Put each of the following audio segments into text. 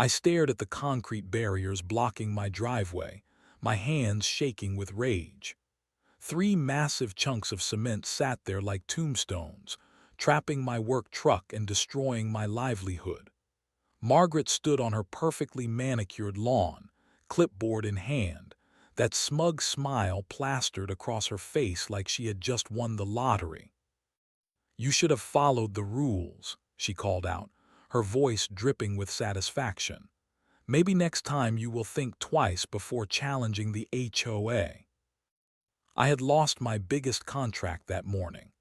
I stared at the concrete barriers blocking my driveway, my hands shaking with rage. 3 massive chunks of cement sat there like tombstones, trapping my work truck and destroying my livelihood. Margaret stood on her perfectly manicured lawn, clipboard in hand, that smug smile plastered across her face like she had just won the lottery. "You should have followed the rules," she called out, her voice dripping with satisfaction. "Maybe next time you will think twice before challenging the HOA. I had lost my biggest contract that morning.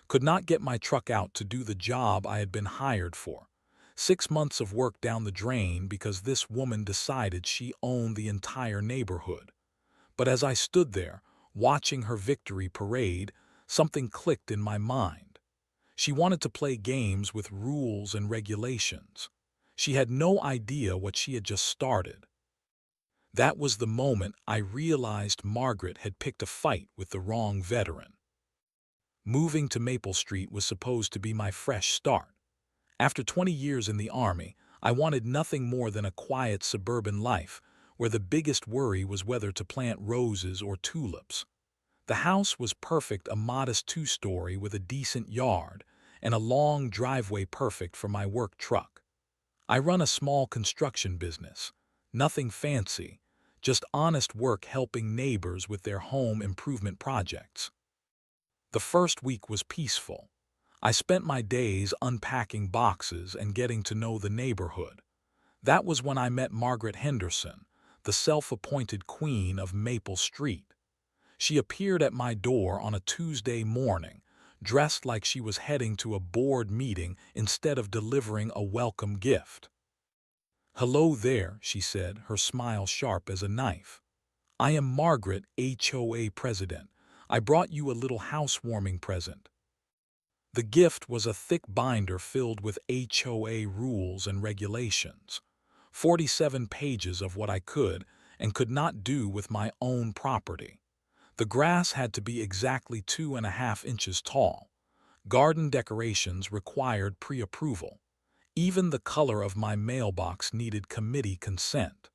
Could not get my truck out to do the job I had been hired for. 6 months of work down the drain because this woman decided she owned the entire neighborhood. But as I stood there, watching her victory parade, something clicked in my mind. She wanted to play games with rules and regulations. She had no idea what she had just started. That was the moment I realized Margaret had picked a fight with the wrong veteran. Moving to Maple Street was supposed to be my fresh start. After 20 years in the Army, I wanted nothing more than a quiet suburban life, where the biggest worry was whether to plant roses or tulips. The house was perfect, a modest 2-story with a decent yard, and a long driveway perfect for my work truck. I run a small construction business. Nothing fancy, just honest work helping neighbors with their home improvement projects. The first week was peaceful. I spent my days unpacking boxes and getting to know the neighborhood. That was when I met Margaret Henderson, the self-appointed queen of Maple Street. She appeared at my door on a Tuesday morning, dressed like she was heading to a board meeting instead of delivering a welcome gift. "Hello there," she said, her smile sharp as a knife. "I am Margaret, HOA president. I brought you a little housewarming present." The gift was a thick binder filled with HOA rules and regulations, 47 pages of what I could and could not do with my own property. The grass had to be exactly 2.5 inches tall. Garden decorations required pre-approval. Even the color of my mailbox needed committee consent.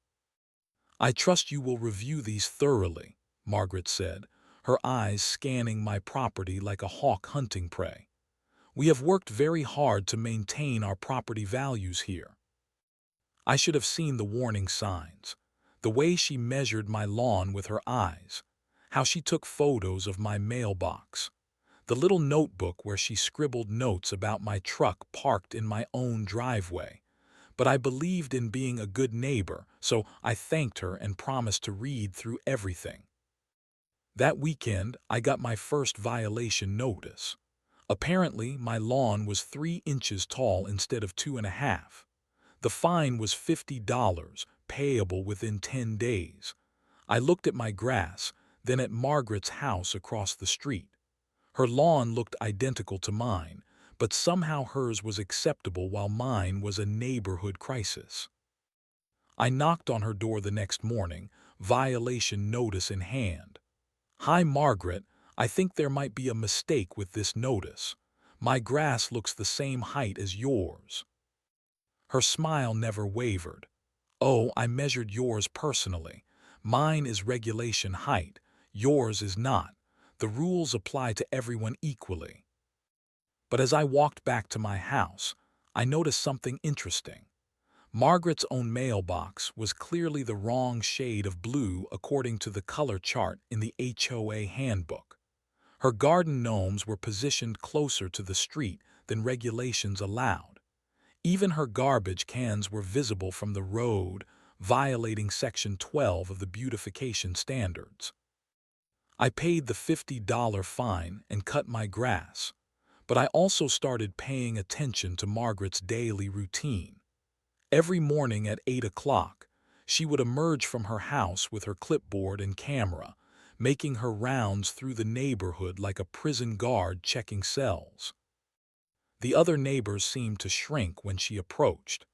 "I trust you will review these thoroughly," Margaret said, her eyes scanning my property like a hawk hunting prey. "We have worked very hard to maintain our property values here." I should have seen the warning signs. The way she measured my lawn with her eyes. How she took photos of my mailbox. The little notebook where she scribbled notes about my truck parked in my own driveway. But I believed in being a good neighbor, so I thanked her and promised to read through everything. That weekend, I got my first violation notice. Apparently, my lawn was 3 inches tall instead of 2.5. The fine was $50, payable within 10 days. I looked at my grass, then at Margaret's house across the street. Her lawn looked identical to mine, but somehow hers was acceptable while mine was a neighborhood crisis. I knocked on her door the next morning, violation notice in hand. "Hi, Margaret. I think there might be a mistake with this notice. My grass looks the same height as yours." Her smile never wavered. "Oh, I measured yours personally. Mine is regulation height. Yours is not. The rules apply to everyone equally." But as I walked back to my house, I noticed something interesting. Margaret's own mailbox was clearly the wrong shade of blue according to the color chart in the HOA handbook. Her garden gnomes were positioned closer to the street than regulations allowed. Even her garbage cans were visible from the road, violating Section 12 of the beautification standards. I paid the $50 fine and cut my grass, but I also started paying attention to Margaret's daily routine. Every morning at 8 o'clock, she would emerge from her house with her clipboard and camera, making her rounds through the neighborhood like a prison guard checking cells. The other neighbors seemed to shrink when she approached.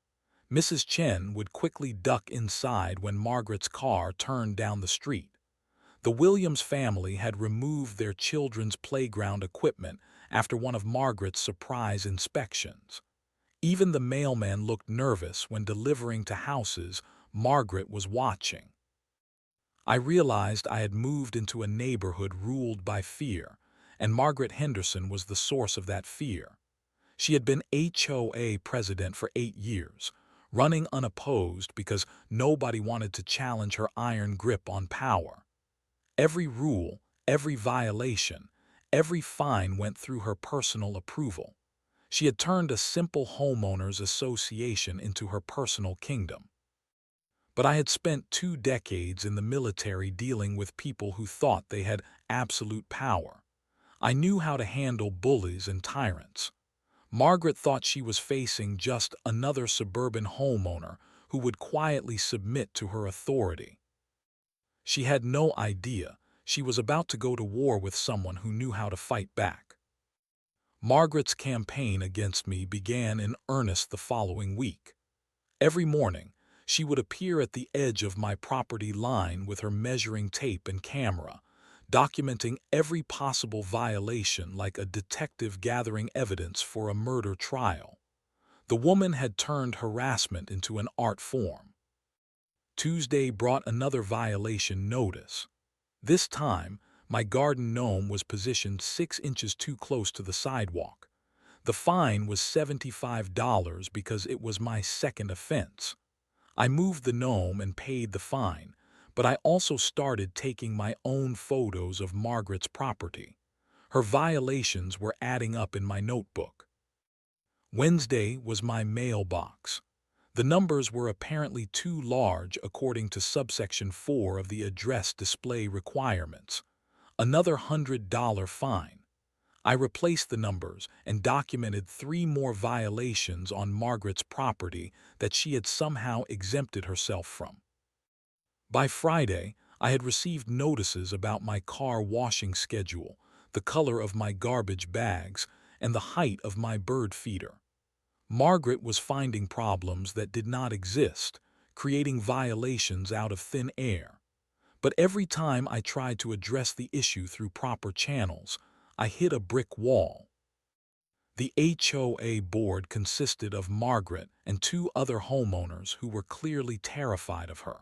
Mrs. Chen would quickly duck inside when Margaret's car turned down the street. The Williams family had removed their children's playground equipment after one of Margaret's surprise inspections. Even the mailman looked nervous when delivering to houses Margaret was watching. I realized I had moved into a neighborhood ruled by fear, and Margaret Henderson was the source of that fear. She had been HOA president for 8 years, running unopposed because nobody wanted to challenge her iron grip on power. Every rule, every violation, every fine went through her personal approval. She had turned a simple homeowners association into her personal kingdom. But I had spent 2 decades in the military dealing with people who thought they had absolute power. I knew how to handle bullies and tyrants. Margaret thought she was facing just another suburban homeowner who would quietly submit to her authority. She had no idea she was about to go to war with someone who knew how to fight back. Margaret's campaign against me began in earnest the following week. Every morning, she would appear at the edge of my property line with her measuring tape and camera, documenting every possible violation like a detective gathering evidence for a murder trial. The woman had turned harassment into an art form. Tuesday brought another violation notice. This time, my garden gnome was positioned 6 inches too close to the sidewalk. The fine was $75 because it was my second offense. I moved the gnome and paid the fine, but I also started taking my own photos of Margaret's property. Her violations were adding up in my notebook. Wednesday was my mailbox. The numbers were apparently too large according to subsection 4 of the address display requirements. Another $100 fine. I replaced the numbers and documented 3 more violations on Margaret's property that she had somehow exempted herself from. By Friday, I had received notices about my car washing schedule, the color of my garbage bags, and the height of my bird feeder. Margaret was finding problems that did not exist, creating violations out of thin air. But every time I tried to address the issue through proper channels, I hit a brick wall. The HOA board consisted of Margaret and 2 other homeowners who were clearly terrified of her.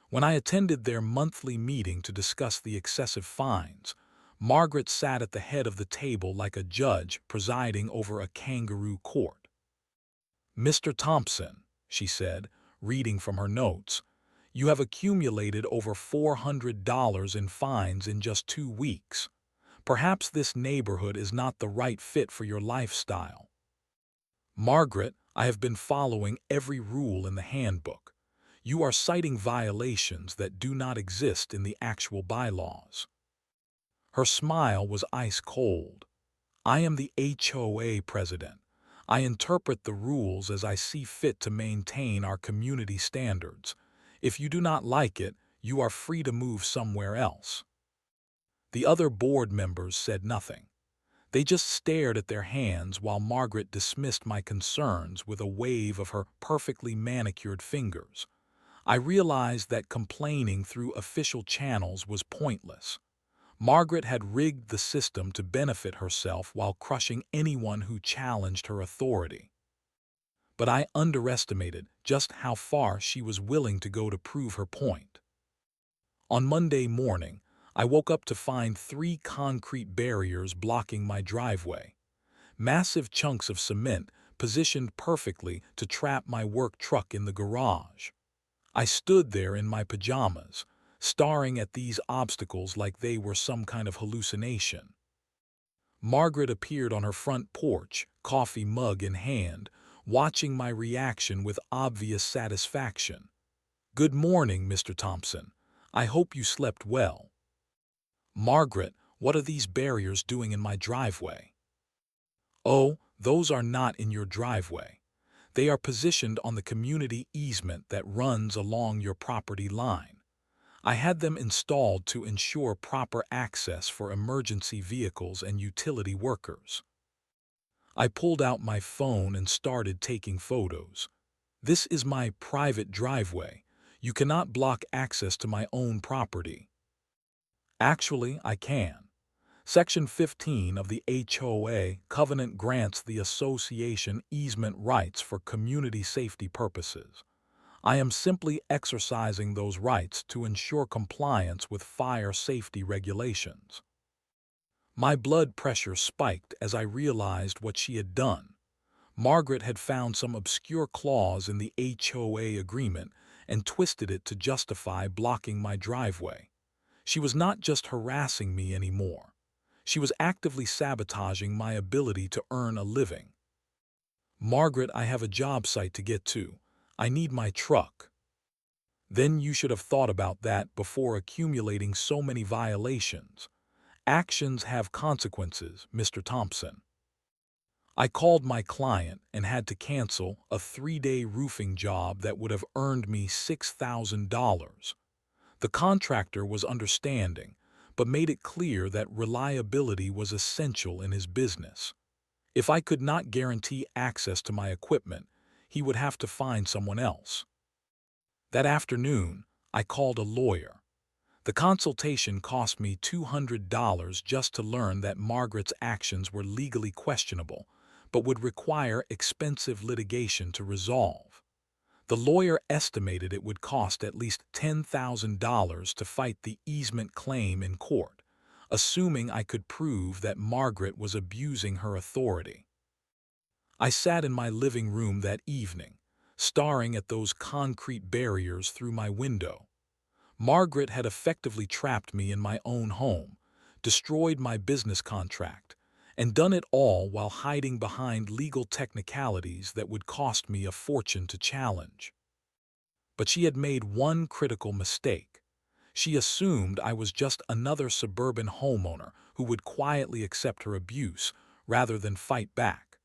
When I attended their monthly meeting to discuss the excessive fines, Margaret sat at the head of the table like a judge presiding over a kangaroo court. "Mr. Thompson," she said, reading from her notes, "you have accumulated over $400 in fines in just 2 weeks. Perhaps this neighborhood is not the right fit for your lifestyle." "Margaret, I have been following every rule in the handbook. You are citing violations that do not exist in the actual bylaws." Her smile was ice cold. "I am the HOA president. I interpret the rules as I see fit to maintain our community standards. If you do not like it, you are free to move somewhere else." The other board members said nothing. They just stared at their hands while Margaret dismissed my concerns with a wave of her perfectly manicured fingers. I realized that complaining through official channels was pointless. Margaret had rigged the system to benefit herself while crushing anyone who challenged her authority. But I underestimated just how far she was willing to go to prove her point. On Monday morning, I woke up to find 3 concrete barriers blocking my driveway. Massive chunks of cement positioned perfectly to trap my work truck in the garage. I stood there in my pajamas, staring at these obstacles like they were some kind of hallucination. Margaret appeared on her front porch, coffee mug in hand, watching my reaction with obvious satisfaction. "Good morning, Mr. Thompson. I hope you slept well." "Margaret, what are these barriers doing in my driveway?" "Oh, those are not in your driveway. They are positioned on the community easement that runs along your property line. I had them installed to ensure proper access for emergency vehicles and utility workers." I pulled out my phone and started taking photos. "This is my private driveway. You cannot block access to my own property." "Actually, I can. Section 15 of the HOA Covenant grants the association easement rights for community safety purposes. I am simply exercising those rights to ensure compliance with fire safety regulations. My blood pressure spiked as I realized what she had done. Margaret had found some obscure clause in the HOA agreement and twisted it to justify blocking my driveway. She was not just harassing me anymore. She was actively sabotaging my ability to earn a living. "Margaret, I have a job site to get to. I need my truck." "Then you should have thought about that before accumulating so many violations. Actions have consequences, Mr. Thompson." I called my client and had to cancel a 3-day roofing job that would have earned me $6,000. The contractor was understanding, but made it clear that reliability was essential in his business. If I could not guarantee access to my equipment, he would have to find someone else. That afternoon, I called a lawyer. The consultation cost me $200 just to learn that Margaret's actions were legally questionable, but would require expensive litigation to resolve. The lawyer estimated it would cost at least $10,000 to fight the easement claim in court, assuming I could prove that Margaret was abusing her authority. I sat in my living room that evening, staring at those concrete barriers through my window. Margaret had effectively trapped me in my own home, destroyed my business contract, and done it all while hiding behind legal technicalities that would cost me a fortune to challenge. But she had made one critical mistake. She assumed I was just another suburban homeowner who would quietly accept her abuse rather than fight back.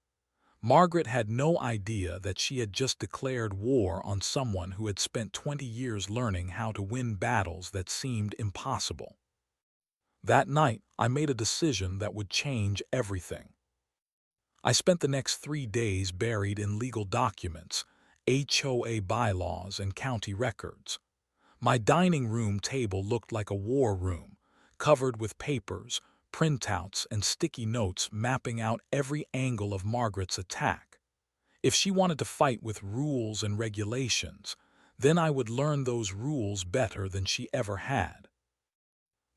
Margaret had no idea that she had just declared war on someone who had spent 20 years learning how to win battles that seemed impossible. That night, I made a decision that would change everything. I spent the next 3 days buried in legal documents, HOA bylaws, and county records. My dining room table looked like a war room, covered with papers, printouts, and sticky notes mapping out every angle of Margaret's attack. If she wanted to fight with rules and regulations, then I would learn those rules better than she ever had.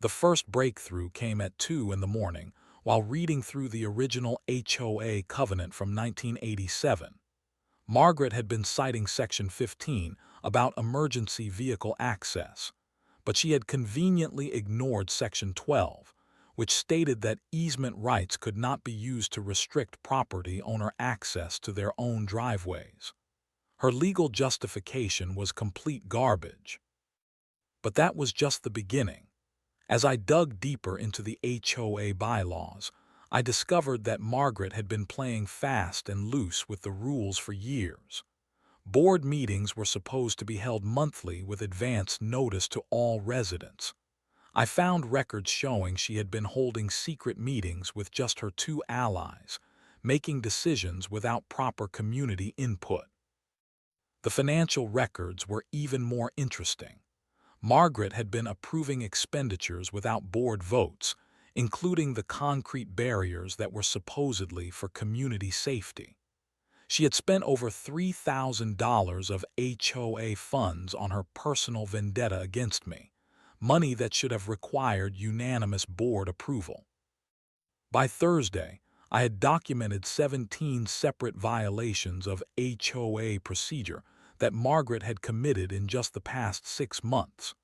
The first breakthrough came at 2 in the morning while reading through the original HOA covenant from 1987. Margaret had been citing Section 15 about emergency vehicle access, but she had conveniently ignored Section 12, which stated that easement rights could not be used to restrict property owner access to their own driveways. Her legal justification was complete garbage. But that was just the beginning. As I dug deeper into the HOA bylaws, I discovered that Margaret had been playing fast and loose with the rules for years. Board meetings were supposed to be held monthly with advance notice to all residents. I found records showing she had been holding secret meetings with just her 2 allies, making decisions without proper community input. The financial records were even more interesting. Margaret had been approving expenditures without board votes, including the concrete barriers that were supposedly for community safety. She had spent over $3,000 of HOA funds on her personal vendetta against me, money that should have required unanimous board approval. By Thursday, I had documented 17 separate violations of HOA procedure that Margaret had committed in just the past 6 months.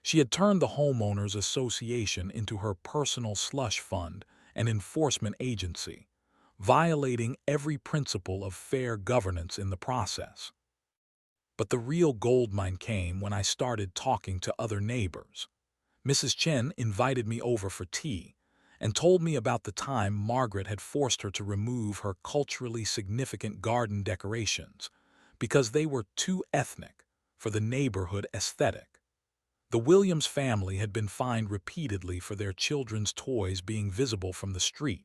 She had turned the homeowners association into her personal slush fund and enforcement agency, violating every principle of fair governance in the process. But the real goldmine came when I started talking to other neighbors. Mrs. Chen invited me over for tea and told me about the time Margaret had forced her to remove her culturally significant garden decorations because they were too ethnic for the neighborhood aesthetic. The Williams family had been fined repeatedly for their children's toys being visible from the street,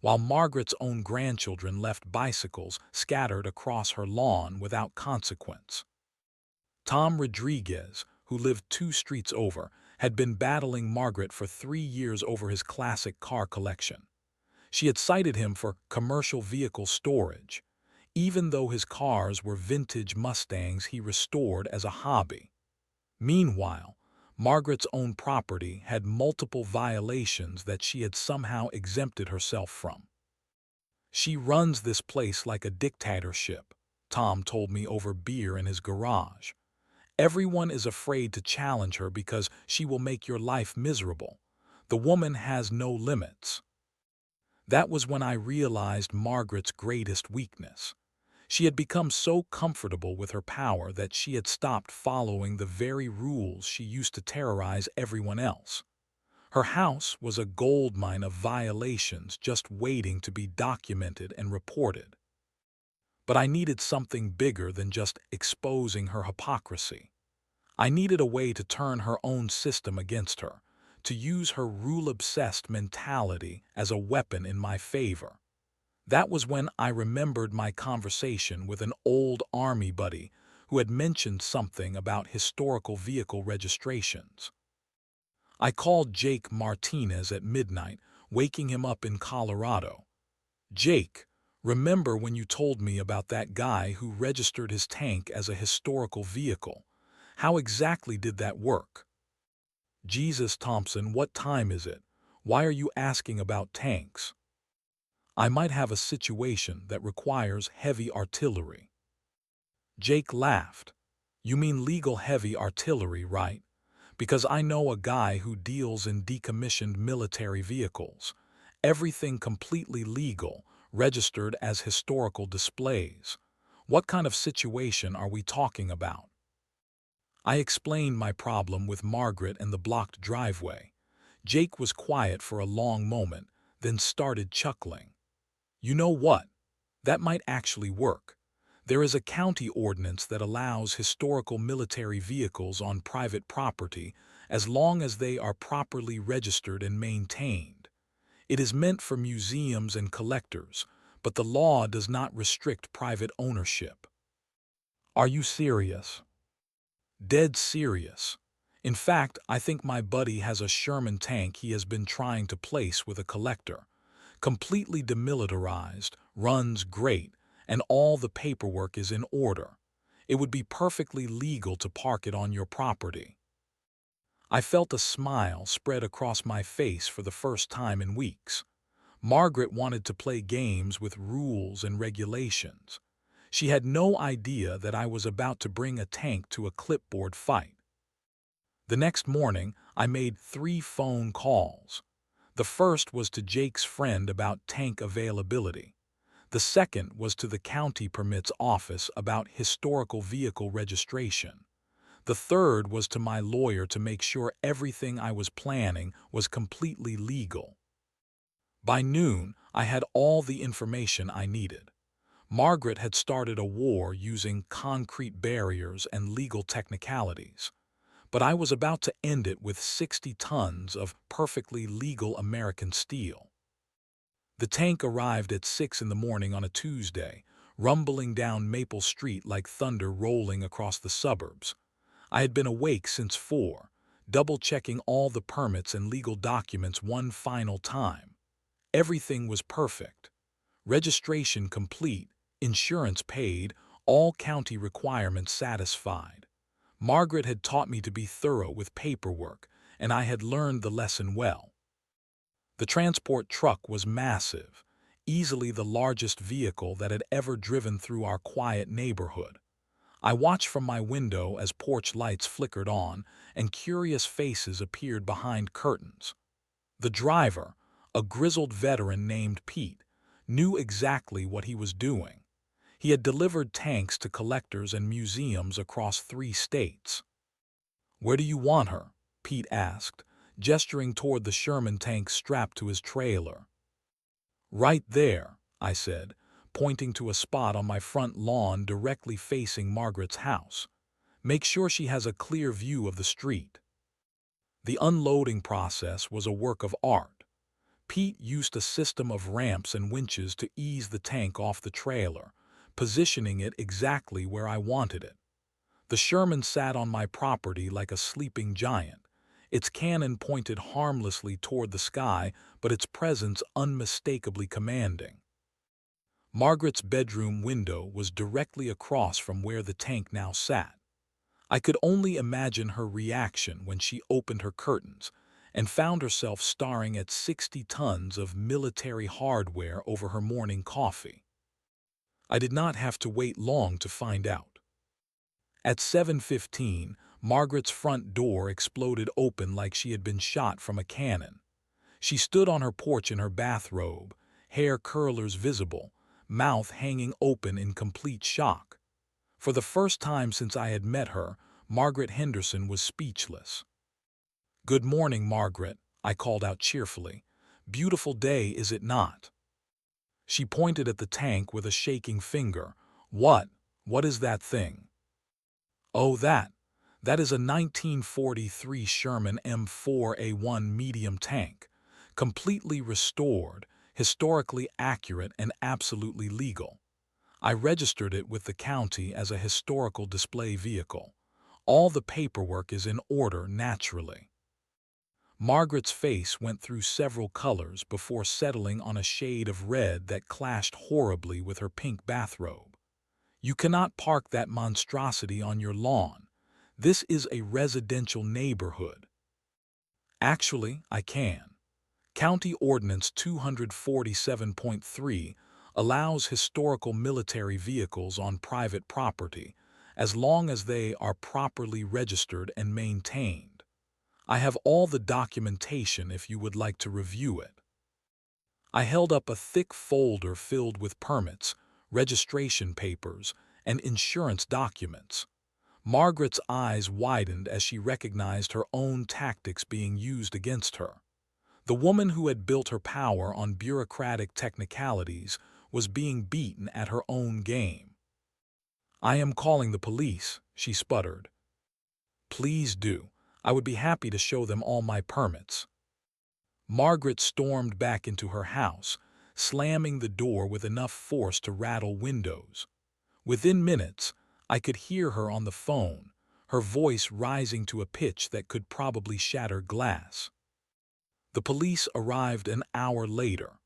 while Margaret's own grandchildren left bicycles scattered across her lawn without consequence. Tom Rodriguez, who lived 2 streets over, had been battling Margaret for 3 years over his classic car collection. She had cited him for commercial vehicle storage, even though his cars were vintage Mustangs he restored as a hobby. Meanwhile, Margaret's own property had multiple violations that she had somehow exempted herself from. "She runs this place like a dictatorship," Tom told me over beer in his garage. "Everyone is afraid to challenge her because she will make your life miserable. The woman has no limits." That was when I realized Margaret's greatest weakness. She had become so comfortable with her power that she had stopped following the very rules she used to terrorize everyone else. Her house was a goldmine of violations just waiting to be documented and reported. But I needed something bigger than just exposing her hypocrisy. I needed a way to turn her own system against her, to use her rule-obsessed mentality as a weapon in my favor. That was when I remembered my conversation with an old Army buddy who had mentioned something about historical vehicle registrations. I called Jake Martinez at midnight, waking him up in Colorado. "Jake, remember when you told me about that guy who registered his tank as a historical vehicle? How exactly did that work?" "Jesus, Thompson, what time is it? Why are you asking about tanks?" "I might have a situation that requires heavy artillery." Jake laughed. "You mean legal heavy artillery, right? Because I know a guy who deals in decommissioned military vehicles. Everything completely legal, registered as historical displays. What kind of situation are we talking about?" I explained my problem with Margaret and the blocked driveway. Jake was quiet for a long moment, then started chuckling. "You know what? That might actually work. There is a county ordinance that allows historical military vehicles on private property as long as they are properly registered and maintained. It is meant for museums and collectors, but the law does not restrict private ownership." "Are you serious?" "Dead serious. In fact, I think my buddy has a Sherman tank he has been trying to place with a collector. Completely demilitarized, runs great, and all the paperwork is in order. It would be perfectly legal to park it on your property." I felt a smile spread across my face for the first time in weeks. Margaret wanted to play games with rules and regulations. She had no idea that I was about to bring a tank to a clipboard fight. The next morning, I made 3 phone calls. The first was to Jake's friend about tank availability. The second was to the county permits office about historical vehicle registration. The third was to my lawyer to make sure everything I was planning was completely legal. By noon, I had all the information I needed. Margaret had started a war using concrete barriers and legal technicalities, but I was about to end it with 60 tons of perfectly legal American steel. The tank arrived at 6 in the morning on a Tuesday, rumbling down Maple Street like thunder rolling across the suburbs. I had been awake since 4, double-checking all the permits and legal documents one final time. Everything was perfect. Registration complete, insurance paid, all county requirements satisfied. Margaret had taught me to be thorough with paperwork, and I had learned the lesson well. The transport truck was massive, easily the largest vehicle that had ever driven through our quiet neighborhood. I watched from my window as porch lights flickered on and curious faces appeared behind curtains. The driver, a grizzled veteran named Pete, knew exactly what he was doing. He had delivered tanks to collectors and museums across 3 states. "Where do you want her?" Pete asked, gesturing toward the Sherman tank strapped to his trailer. "Right there," I said, pointing to a spot on my front lawn directly facing Margaret's house. "Make sure she has a clear view of the street." The unloading process was a work of art. Pete used a system of ramps and winches to ease the tank off the trailer, positioning it exactly where I wanted it. The Sherman sat on my property like a sleeping giant, Its cannon pointed harmlessly toward the sky, but its presence unmistakably commanding. Margaret's bedroom window was directly across from where the tank now sat. I could only imagine her reaction when she opened her curtains and found herself staring at 60 tons of military hardware over her morning coffee. I did not have to wait long to find out. At 7:15, Margaret's front door exploded open like she had been shot from a cannon. She stood on her porch in her bathrobe, hair curlers visible, mouth hanging open in complete shock. For the first time since I had met her, Margaret Henderson was speechless. "Good morning, Margaret," I called out cheerfully. "Beautiful day, is it not?" She pointed at the tank with a shaking finger. What is that thing?" "Oh, that is a 1943 Sherman M4A1 medium tank, completely restored, historically accurate, and absolutely legal. I registered it with the county as a historical display vehicle. All the paperwork is in order, naturally." Margaret's face went through several colors before settling on a shade of red that clashed horribly with her pink bathrobe. "You cannot park that monstrosity on your lawn. This is a residential neighborhood." "Actually, I can. County Ordinance 247.3 allows historical military vehicles on private property as long as they are properly registered and maintained. I have all the documentation if you would like to review it." I held up a thick folder filled with permits, registration papers, and insurance documents. Margaret's eyes widened as she recognized her own tactics being used against her. The woman who had built her power on bureaucratic technicalities was being beaten at her own game. "I am calling the police," she sputtered. "Please do. I would be happy to show them all my permits." Margaret stormed back into her house, slamming the door with enough force to rattle windows. Within minutes, I could hear her on the phone, her voice rising to a pitch that could probably shatter glass. The police arrived an hour later.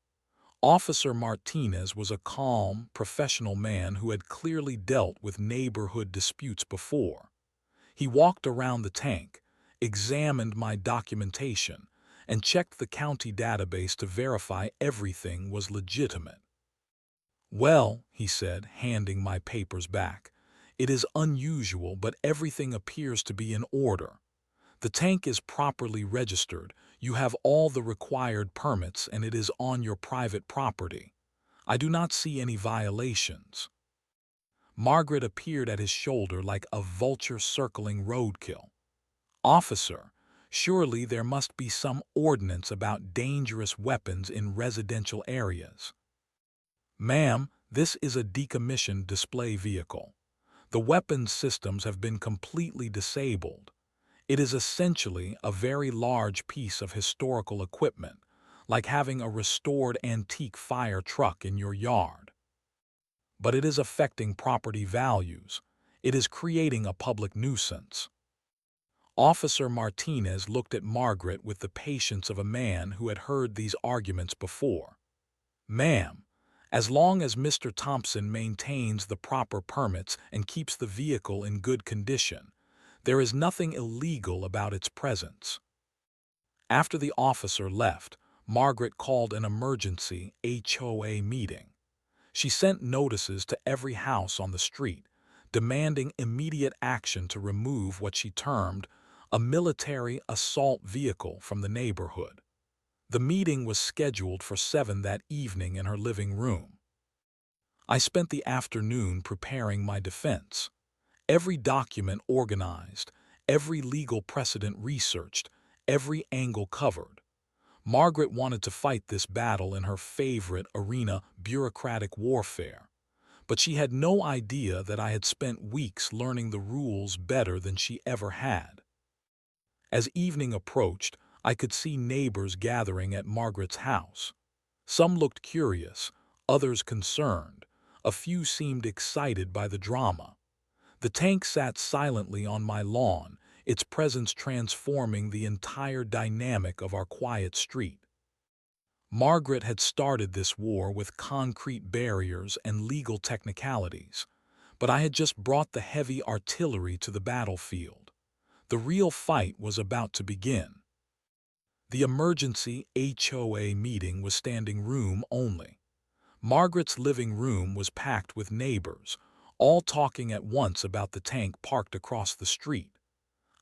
Officer Martinez was a calm, professional man who had clearly dealt with neighborhood disputes before. He walked around the tank, examined my documentation, and checked the county database to verify everything was legitimate. "Well," he said, handing my papers back, "it is unusual, but everything appears to be in order. The tank is properly registered, you have all the required permits, and it is on your private property. I do not see any violations." Margaret appeared at his shoulder like a vulture circling roadkill. "Officer, surely there must be some ordinance about dangerous weapons in residential areas." "Ma'am, this is a decommissioned display vehicle. The weapons systems have been completely disabled. It is essentially a very large piece of historical equipment, like having a restored antique fire truck in your yard. But it is affecting property values. It is creating a public nuisance." Officer Martinez looked at Margaret with the patience of a man who had heard these arguments before. "Ma'am, as long as Mr. Thompson maintains the proper permits and keeps the vehicle in good condition, there is nothing illegal about its presence." After the officer left, Margaret called an emergency HOA meeting. She sent notices to every house on the street, demanding immediate action to remove what she termed a military assault vehicle from the neighborhood. The meeting was scheduled for 7 that evening in her living room. I spent the afternoon preparing my defense. Every document organized, every legal precedent researched, every angle covered. Margaret wanted to fight this battle in her favorite arena, bureaucratic warfare. But she had no idea that I had spent weeks learning the rules better than she ever had. As evening approached, I could see neighbors gathering at Margaret's house. Some looked curious, others concerned. A few seemed excited by the drama. The tank sat silently on my lawn, its presence transforming the entire dynamic of our quiet street. Margaret had started this war with concrete barriers and legal technicalities, but I had just brought the heavy artillery to the battlefield. The real fight was about to begin. The emergency HOA meeting was standing room only. Margaret's living room was packed with neighbors, all talking at once about the tank parked across the street.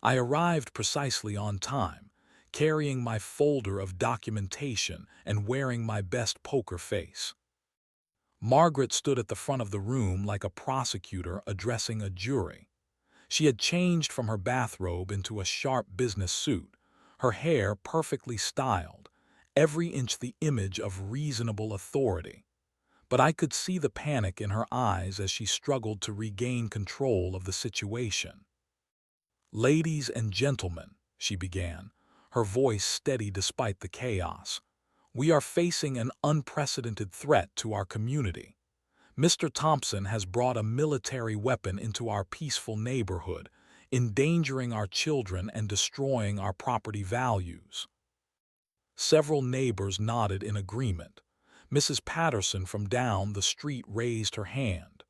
I arrived precisely on time, carrying my folder of documentation and wearing my best poker face. Margaret stood at the front of the room like a prosecutor addressing a jury. She had changed from her bathrobe into a sharp business suit, her hair perfectly styled, every inch the image of reasonable authority. But I could see the panic in her eyes as she struggled to regain control of the situation. "Ladies and gentlemen," she began, her voice steady despite the chaos, "we are facing an unprecedented threat to our community. Mr. Thompson has brought a military weapon into our peaceful neighborhood, endangering our children and destroying our property values." Several neighbors nodded in agreement. Mrs. Patterson from down the street raised her hand.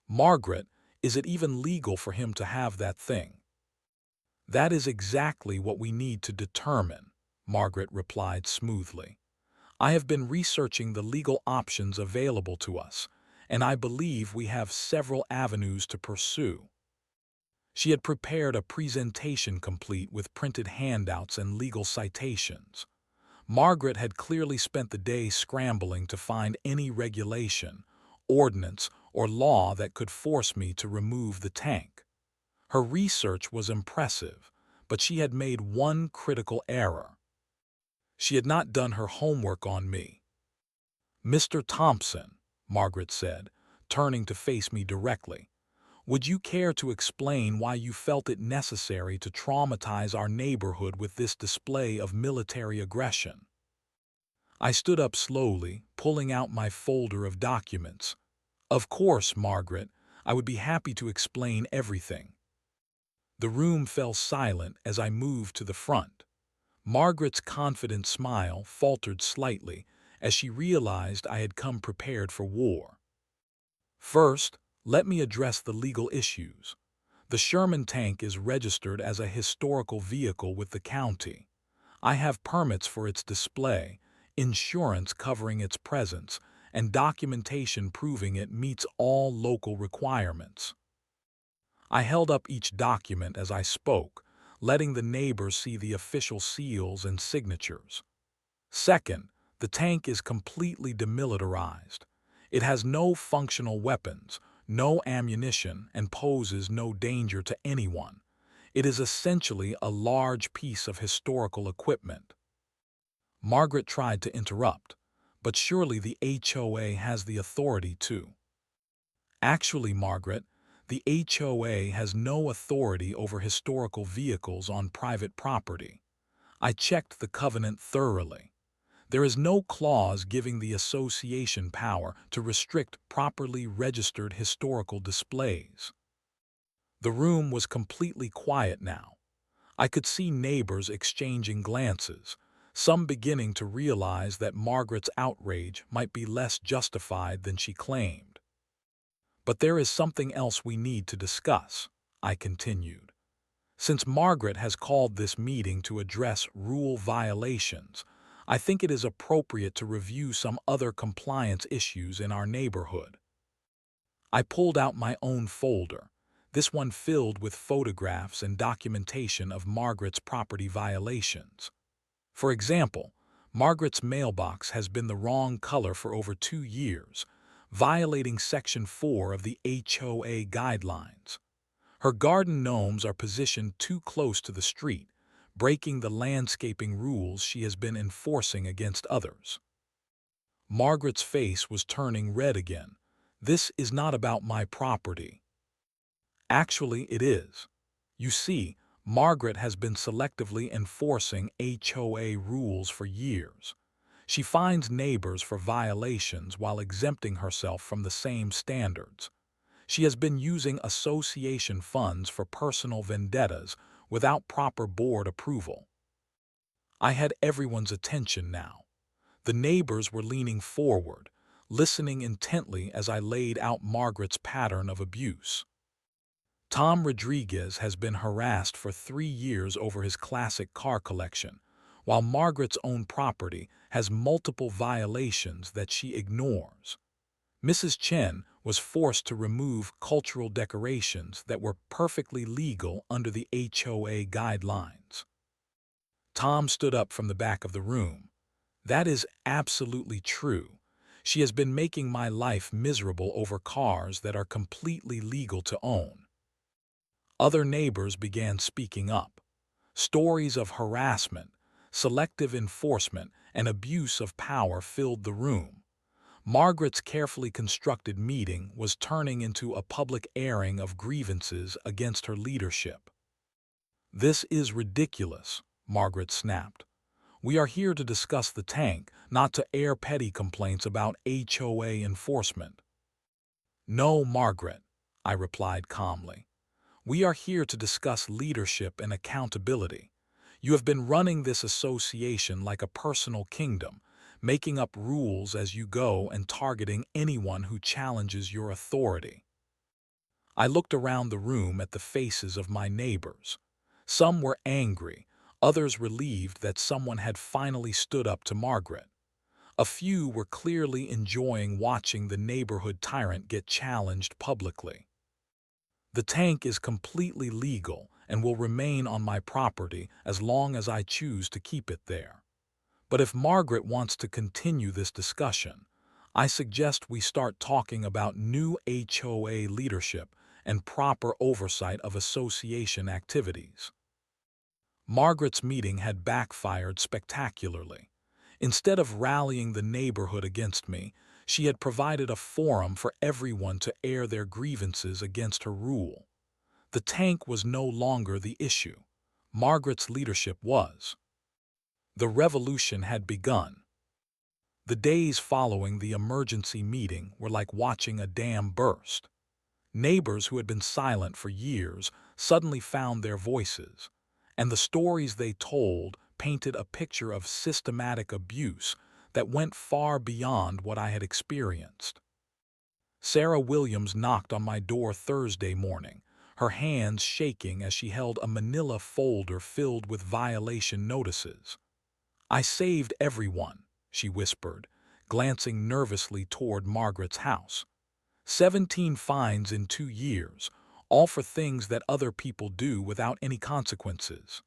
"Margaret, is it even legal for him to have that thing?" "That is exactly what we need to determine," Margaret replied smoothly. "I have been researching the legal options available to us, and I believe we have several avenues to pursue." She had prepared a presentation complete with printed handouts and legal citations. Margaret had clearly spent the day scrambling to find any regulation, ordinance, or law that could force me to remove the tank. Her research was impressive, but she had made one critical error. She had not done her homework on me. "Mr. Thompson," Margaret said, turning to face me directly, "would you care to explain why you felt it necessary to traumatize our neighborhood with this display of military aggression?" I stood up slowly, pulling out my folder of documents. "Of course, Margaret, I would be happy to explain everything." The room fell silent as I moved to the front. Margaret's confident smile faltered slightly as she realized I had come prepared for war. "First, let me address the legal issues. The Sherman tank is registered as a historical vehicle with the county. I have permits for its display, insurance covering its presence, and documentation proving it meets all local requirements." I held up each document as I spoke, letting the neighbors see the official seals and signatures. "Second, the tank is completely demilitarized. It has no functional weapons, no ammunition, and poses no danger to anyone. It is essentially a large piece of historical equipment." Margaret tried to interrupt, but surely the HOA has the authority to. "Actually, Margaret, the HOA has no authority over historical vehicles on private property. I checked the covenant thoroughly. There is no clause giving the association power to restrict properly registered historical displays." The room was completely quiet now. I could see neighbors exchanging glances, some beginning to realize that Margaret's outrage might be less justified than she claimed. "But there is something else we need to discuss," I continued. "Since Margaret has called this meeting to address rule violations, I think it is appropriate to review some other compliance issues in our neighborhood." I pulled out my own folder, this one filled with photographs and documentation of Margaret's property violations. For example, Margaret's mailbox has been the wrong color for over 2 years, violating Section 4 of the HOA guidelines. Her garden gnomes are positioned too close to the street, breaking the landscaping rules she has been enforcing against others. Margaret's face was turning red again. "This is not about my property." "Actually, it is. You see, Margaret has been selectively enforcing HOA rules for years. She fines neighbors for violations while exempting herself from the same standards. She has been using association funds for personal vendettas, without proper board approval. I had everyone's attention now. The neighbors were leaning forward, listening intently as I laid out Margaret's pattern of abuse. Tom Rodriguez has been harassed for 3 years over his classic car collection, while Margaret's own property has multiple violations that she ignores. Mrs. Chen was forced to remove cultural decorations that were perfectly legal under the HOA guidelines. Tom stood up from the back of the room. That is absolutely true. She has been making my life miserable over cars that are completely legal to own. Other neighbors began speaking up. Stories of harassment, selective enforcement, and abuse of power filled the room. Margaret's carefully constructed meeting was turning into a public airing of grievances against her leadership. "This is ridiculous," Margaret snapped. "We are here to discuss the tank, not to air petty complaints about HOA enforcement." "No, Margaret," I replied calmly. "We are here to discuss leadership and accountability. You have been running this association like a personal kingdom, making up rules as you go and targeting anyone who challenges your authority." I looked around the room at the faces of my neighbors. Some were angry, others relieved that someone had finally stood up to Margaret. A few were clearly enjoying watching the neighborhood tyrant get challenged publicly. "The tank is completely legal and will remain on my property as long as I choose to keep it there. But if Margaret wants to continue this discussion, I suggest we start talking about new HOA leadership and proper oversight of association activities." Margaret's meeting had backfired spectacularly. Instead of rallying the neighborhood against me, she had provided a forum for everyone to air their grievances against her rule. The tank was no longer the issue. Margaret's leadership was. The revolution had begun. The days following the emergency meeting were like watching a dam burst. Neighbors who had been silent for years suddenly found their voices, and the stories they told painted a picture of systematic abuse that went far beyond what I had experienced. Sarah Williams knocked on my door Thursday morning, her hands shaking as she held a manila folder filled with violation notices. "I saved everyone," she whispered, glancing nervously toward Margaret's house. 17 fines in 2 years, all for things that other people do without any consequences."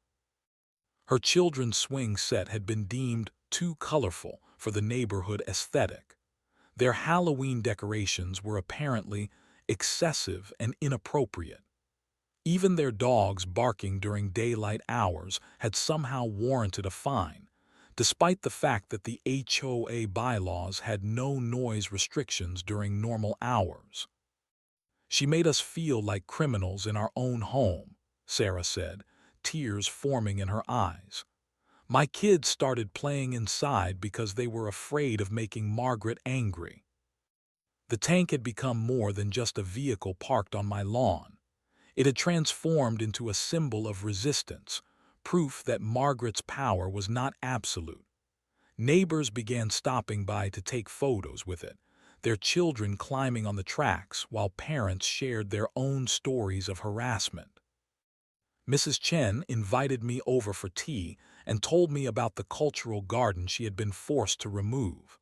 Her children's swing set had been deemed too colorful for the neighborhood aesthetic. Their Halloween decorations were apparently excessive and inappropriate. Even their dogs barking during daylight hours had somehow warranted a fine, despite the fact that the HOA bylaws had no noise restrictions during normal hours. "She made us feel like criminals in our own home," Sarah said, tears forming in her eyes. "My kids started playing inside because they were afraid of making Margaret angry." The tank had become more than just a vehicle parked on my lawn. It had transformed into a symbol of resistance, proof that Margaret's power was not absolute. Neighbors began stopping by to take photos with it, their children climbing on the tracks while parents shared their own stories of harassment. Mrs. Chen invited me over for tea and told me about the cultural garden she had been forced to remove.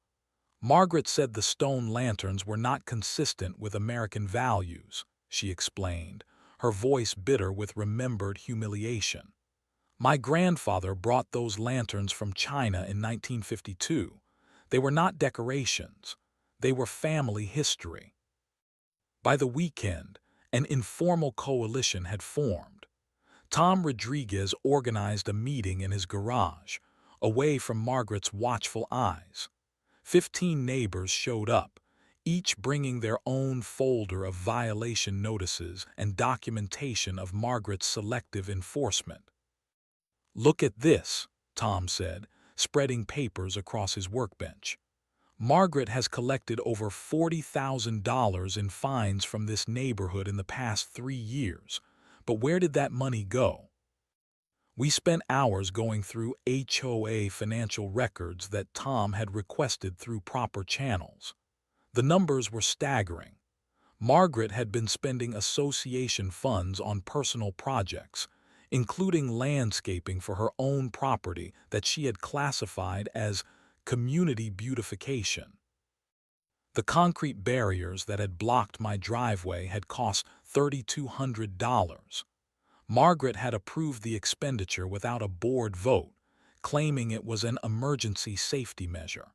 Margaret said the stone lanterns were not consistent with American values, she explained, her voice bitter with remembered humiliation. "My grandfather brought those lanterns from China in 1952. They were not decorations. They were family history." By the weekend, an informal coalition had formed. Tom Rodriguez organized a meeting in his garage, away from Margaret's watchful eyes. 15 neighbors showed up, each bringing their own folder of violation notices and documentation of Margaret's selective enforcement. "Look at this," Tom said, spreading papers across his workbench. "Margaret has collected over $40,000 in fines from this neighborhood in the past 3 years. But where did that money go?" We spent hours going through HOA financial records that Tom had requested through proper channels. The numbers were staggering. Margaret had been spending association funds on personal projects, including landscaping for her own property that she had classified as community beautification. The concrete barriers that had blocked my driveway had cost $3,200. Margaret had approved the expenditure without a board vote, claiming it was an emergency safety measure.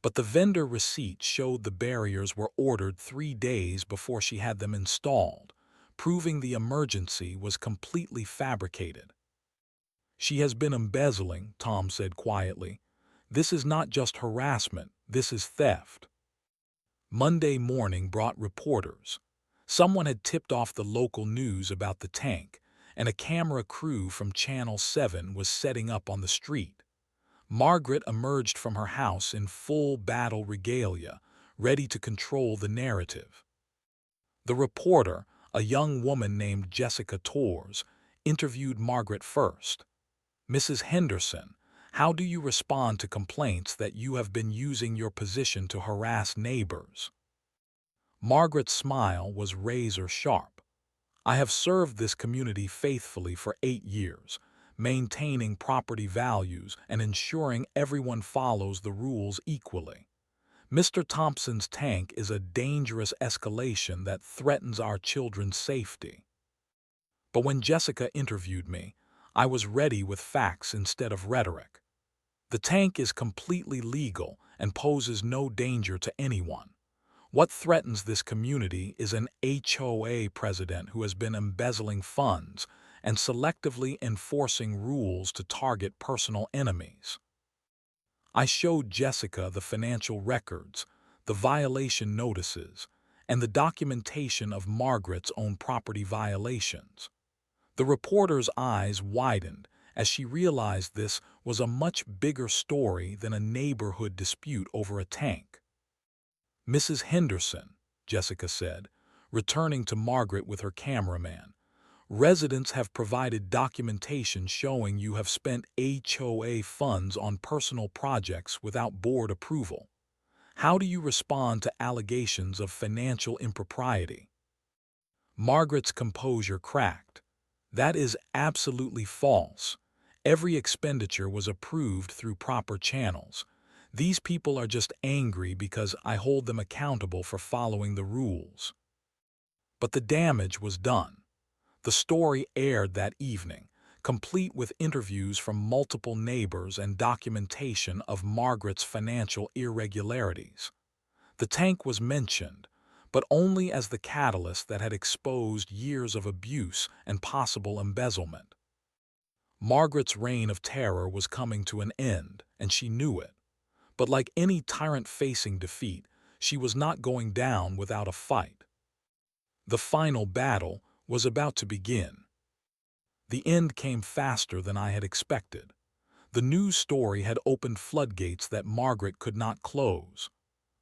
But the vendor receipt showed the barriers were ordered 3 days before she had them installed, proving the emergency was completely fabricated. "She has been embezzling," Tom said quietly. "This is not just harassment, this is theft." Monday morning brought reporters. Someone had tipped off the local news about the tank, and a camera crew from Channel 7 was setting up on the street. Margaret emerged from her house in full battle regalia, ready to control the narrative. The reporter, a young woman named Jessica Torres, interviewed Margaret first. "Mrs. Henderson, how do you respond to complaints that you have been using your position to harass neighbors?" Margaret's smile was razor sharp. "I have served this community faithfully for 8 years, maintaining property values and ensuring everyone follows the rules equally. Mr. Thompson's tank is a dangerous escalation that threatens our children's safety." But when Jessica interviewed me, I was ready with facts instead of rhetoric. "The tank is completely legal and poses no danger to anyone. What threatens this community is an HOA president who has been embezzling funds and selectively enforcing rules to target personal enemies." I showed Jessica the financial records, the violation notices, and the documentation of Margaret's own property violations. The reporter's eyes widened as she realized this was a much bigger story than a neighborhood dispute over a tank. "Mrs. Henderson," Jessica said, returning to Margaret with her cameraman, "residents have provided documentation showing you have spent HOA funds on personal projects without board approval. How do you respond to allegations of financial impropriety?" Margaret's composure cracked. "That is absolutely false. Every expenditure was approved through proper channels. These people are just angry because I hold them accountable for following the rules." But the damage was done. The story aired that evening, complete with interviews from multiple neighbors and documentation of Margaret's financial irregularities. The tank was mentioned, but only as the catalyst that had exposed years of abuse and possible embezzlement. Margaret's reign of terror was coming to an end, and she knew it. But like any tyrant facing defeat, she was not going down without a fight. The final battle was about to begin. The end came faster than I had expected. The news story had opened floodgates that Margaret could not close.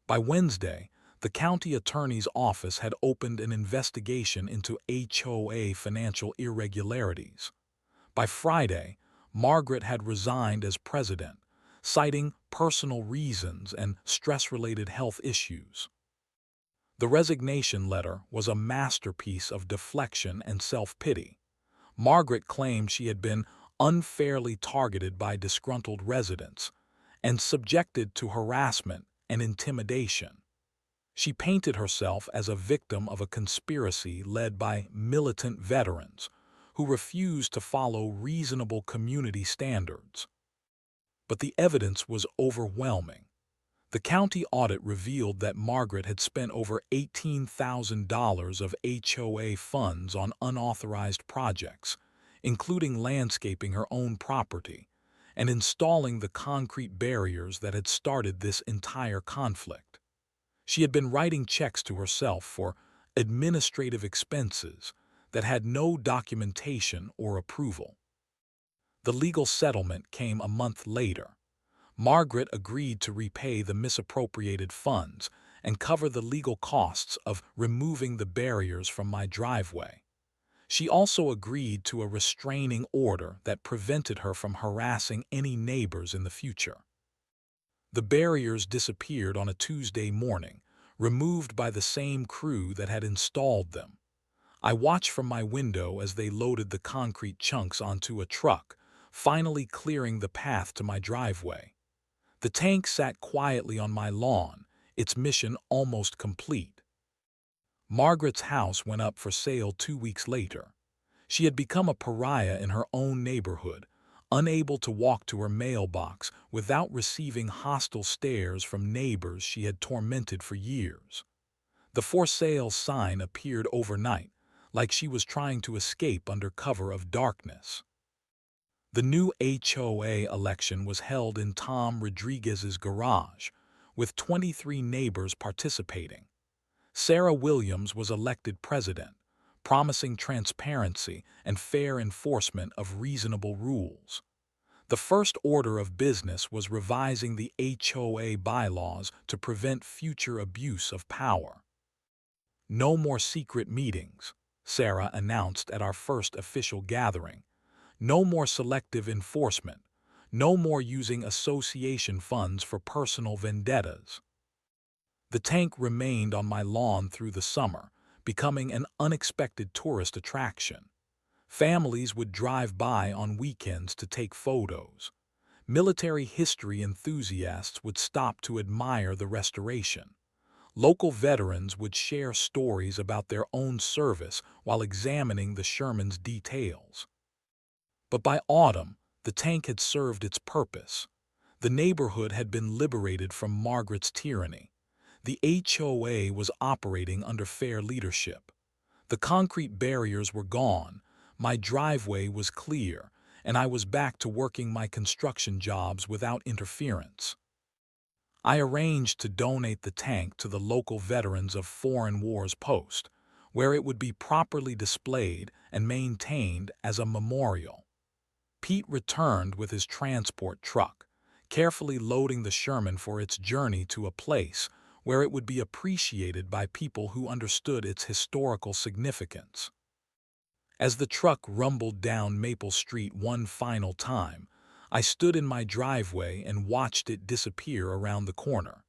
By Wednesday, the county attorney's office had opened an investigation into HOA financial irregularities. By Friday, Margaret had resigned as president, citing personal reasons and stress-related health issues. The resignation letter was a masterpiece of deflection and self-pity. Margaret claimed she had been unfairly targeted by disgruntled residents and subjected to harassment and intimidation. She painted herself as a victim of a conspiracy led by militant veterans who refused to follow reasonable community standards. But the evidence was overwhelming. The county audit revealed that Margaret had spent over $18,000 of HOA funds on unauthorized projects, including landscaping her own property and installing the concrete barriers that had started this entire conflict. She had been writing checks to herself for administrative expenses that had no documentation or approval. The legal settlement came a month later. Margaret agreed to repay the misappropriated funds and cover the legal costs of removing the barriers from my driveway. She also agreed to a restraining order that prevented her from harassing any neighbors in the future. The barriers disappeared on a Tuesday morning, removed by the same crew that had installed them. I watched from my window as they loaded the concrete chunks onto a truck, finally clearing the path to my driveway. The tank sat quietly on my lawn, its mission almost complete. Margaret's house went up for sale 2 weeks later. She had become a pariah in her own neighborhood, unable to walk to her mailbox without receiving hostile stares from neighbors she had tormented for years. The for sale sign appeared overnight, like she was trying to escape under cover of darkness. The new HOA election was held in Tom Rodriguez's garage, with 23 neighbors participating. Sarah Williams was elected president, promising transparency and fair enforcement of reasonable rules. The first order of business was revising the HOA bylaws to prevent future abuse of power. "No more secret meetings," Sarah announced at our first official gathering. "No more selective enforcement. No more using association funds for personal vendettas." The tank remained on my lawn through the summer, becoming an unexpected tourist attraction. Families would drive by on weekends to take photos. Military history enthusiasts would stop to admire the restoration. Local veterans would share stories about their own service while examining the Sherman's details. But by autumn, the tank had served its purpose. The neighborhood had been liberated from Margaret's tyranny. The HOA was operating under fair leadership. The concrete barriers were gone, my driveway was clear, and I was back to working my construction jobs without interference. I arranged to donate the tank to the local Veterans of Foreign Wars Post, where it would be properly displayed and maintained as a memorial. Pete returned with his transport truck, carefully loading the Sherman for its journey to a place where it would be appreciated by people who understood its historical significance. As the truck rumbled down Maple Street one final time, I stood in my driveway and watched it disappear around the corner.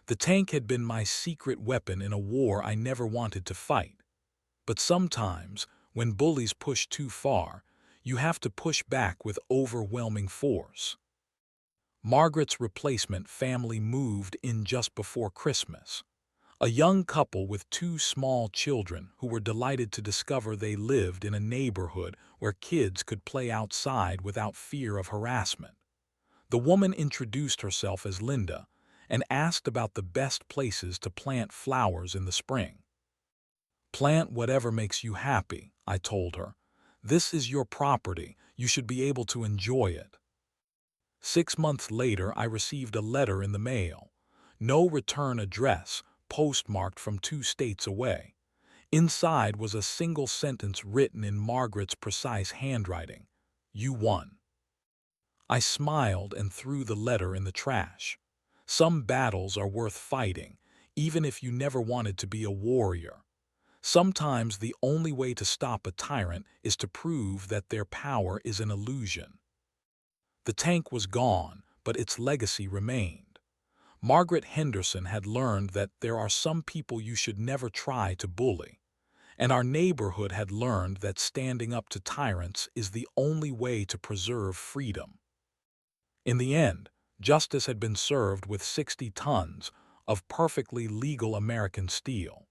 The tank had been my secret weapon in a war I never wanted to fight. But sometimes, when bullies push too far, you have to push back with overwhelming force. Margaret's replacement family moved in just before Christmas. A young couple with 2 small children who were delighted to discover they lived in a neighborhood where kids could play outside without fear of harassment. The woman introduced herself as Linda and asked about the best places to plant flowers in the spring. "Plant whatever makes you happy," I told her. "This is your property. You should be able to enjoy it." 6 months later, I received a letter in the mail. No return address, postmarked from 2 states away. Inside was a single sentence written in Margaret's precise handwriting: "You won." I smiled and threw the letter in the trash. Some battles are worth fighting, even if you never wanted to be a warrior. Sometimes the only way to stop a tyrant is to prove that their power is an illusion. The tank was gone, but its legacy remained. Margaret Henderson had learned that there are some people you should never try to bully, and our neighborhood had learned that standing up to tyrants is the only way to preserve freedom. In the end, justice had been served with 60 tons of perfectly legal American steel.